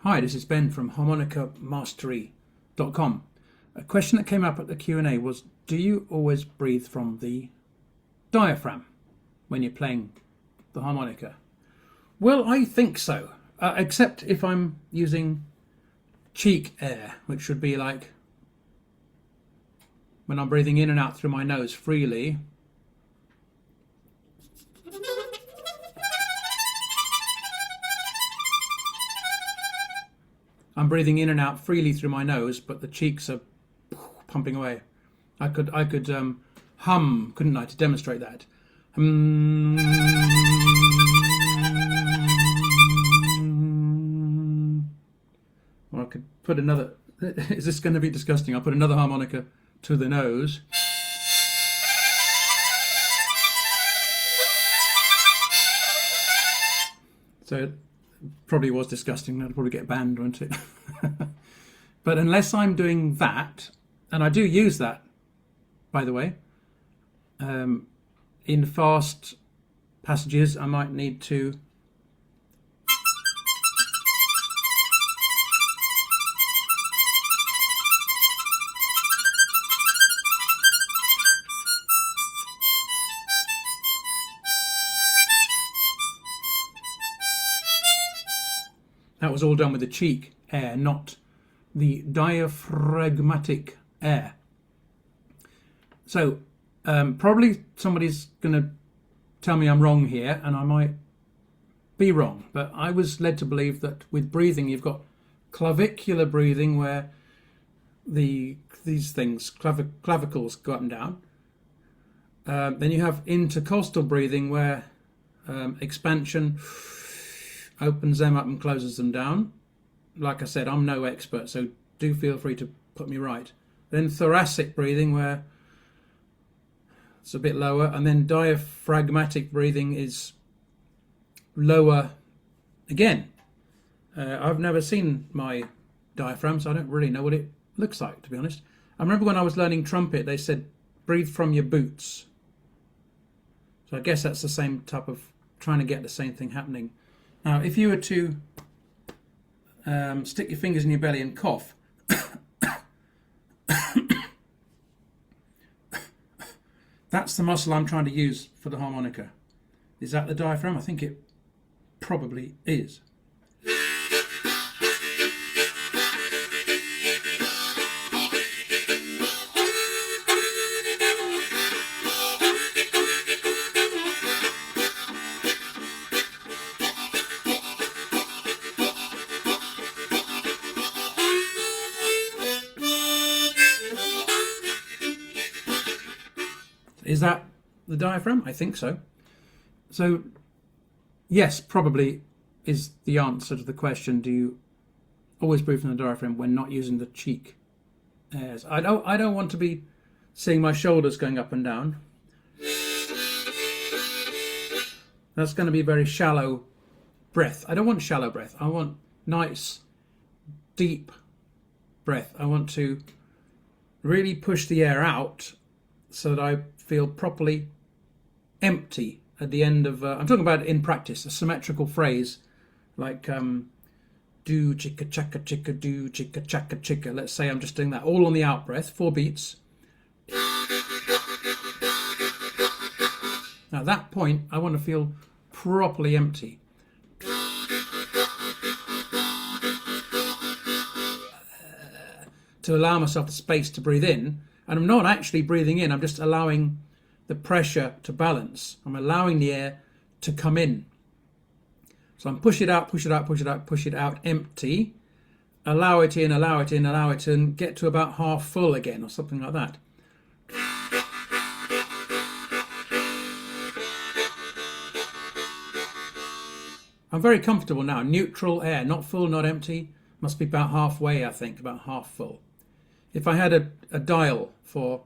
Hi, this is Ben from harmonicamastery.com. A question that came up at the Q&A was, do you always breathe from the diaphragm when you're playing the harmonica? Well, I think so, except if I'm using cheek air, which would be like when I'm breathing in and out through my nose freely. I'm breathing in and out freely through my nose, but the cheeks are pumping away. I could hum, couldn't I, to demonstrate that? Or I could put another. Is this going to be disgusting? I'll put another harmonica to the nose. So it probably was disgusting. That'll probably get banned, won't it? But unless I'm doing that, and I do use that, by the way, in fast passages, I might need to that was all done with the cheek air, not the diaphragmatic air. So probably somebody's going to tell me I'm wrong here, and I might be wrong, but I was led to believe that with breathing you've got clavicular breathing where these things, clavicles, go up and down. Then you have intercostal breathing where expansion opens them up and closes them down. Like I said, I'm no expert, so do feel free to put me right. Then thoracic breathing where it's a bit lower, and then diaphragmatic breathing is lower again. I've never seen my diaphragm, so I don't really know what it looks like, to be honest. I remember when I was learning trumpet, they said breathe from your boots. So I guess that's the same type of trying to get the same thing happening. Now, if you were to stick your fingers in your belly and cough, that's the muscle I'm trying to use for the harmonica. Is that the diaphragm? I think it probably is. Is that the diaphragm? I think so. So, yes, probably is the answer to the question. Do you always breathe from the diaphragm when not using the cheek airs? I don't want to be seeing my shoulders going up and down. That's going to be very shallow breath. I don't want shallow breath. I want nice, deep breath. I want to really push the air out so that I feel properly empty at the end of I'm talking about in practice, a symmetrical phrase like do chicka chaka chicka, do chicka chaka chicka. Let's say I'm just doing that all on the out breath, 4 beats. Now at that point I want to feel properly empty. To allow myself the space to breathe in. And I'm not actually breathing in, I'm just allowing the pressure to balance. I'm allowing the air to come in. So I'm push it out, push it out, push it out, push it out, empty. Allow it in, allow it in, allow it in, get to about half full again or something like that. I'm very comfortable now. Neutral air, not full, not empty. Must be about halfway, I think, about half full. If I had a dial for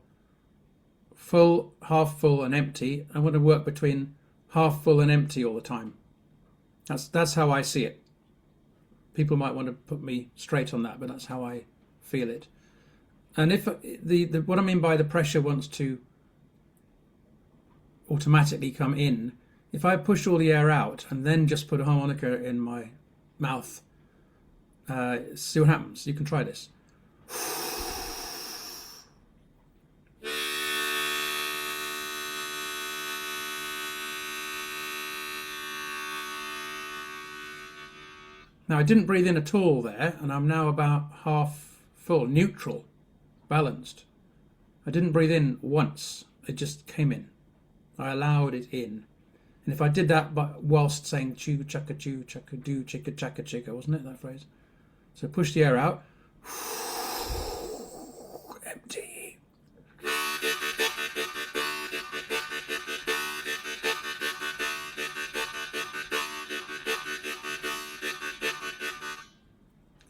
full, half full and empty, I want to work between half full and empty all the time. That's how I see it. People might want to put me straight on that, but that's how I feel it. And if what I mean by the pressure wants to automatically come in, if I push all the air out and then just put a harmonica in my mouth, See what happens. You can try this. Now I didn't breathe in at all there, and I'm now about half full, neutral, balanced. I didn't breathe in once. It just came in. I allowed it in. And if I did that but whilst saying chew chaka do chicka chaka chicka, wasn't it that phrase? So push the air out. Empty.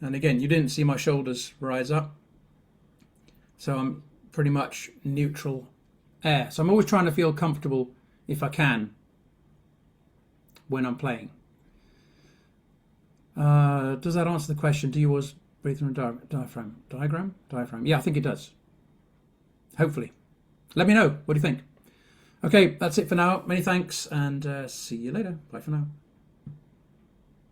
And again, you didn't see my shoulders rise up. So I'm pretty much neutral air. So I'm always trying to feel comfortable, if I can, when I'm playing. Does that answer the question? Do you always breathe through a diaphragm? Diaphragm? Yeah, I think it does. Hopefully. Let me know. What do you think? Okay, that's it for now. Many thanks, and see you later. Bye for now.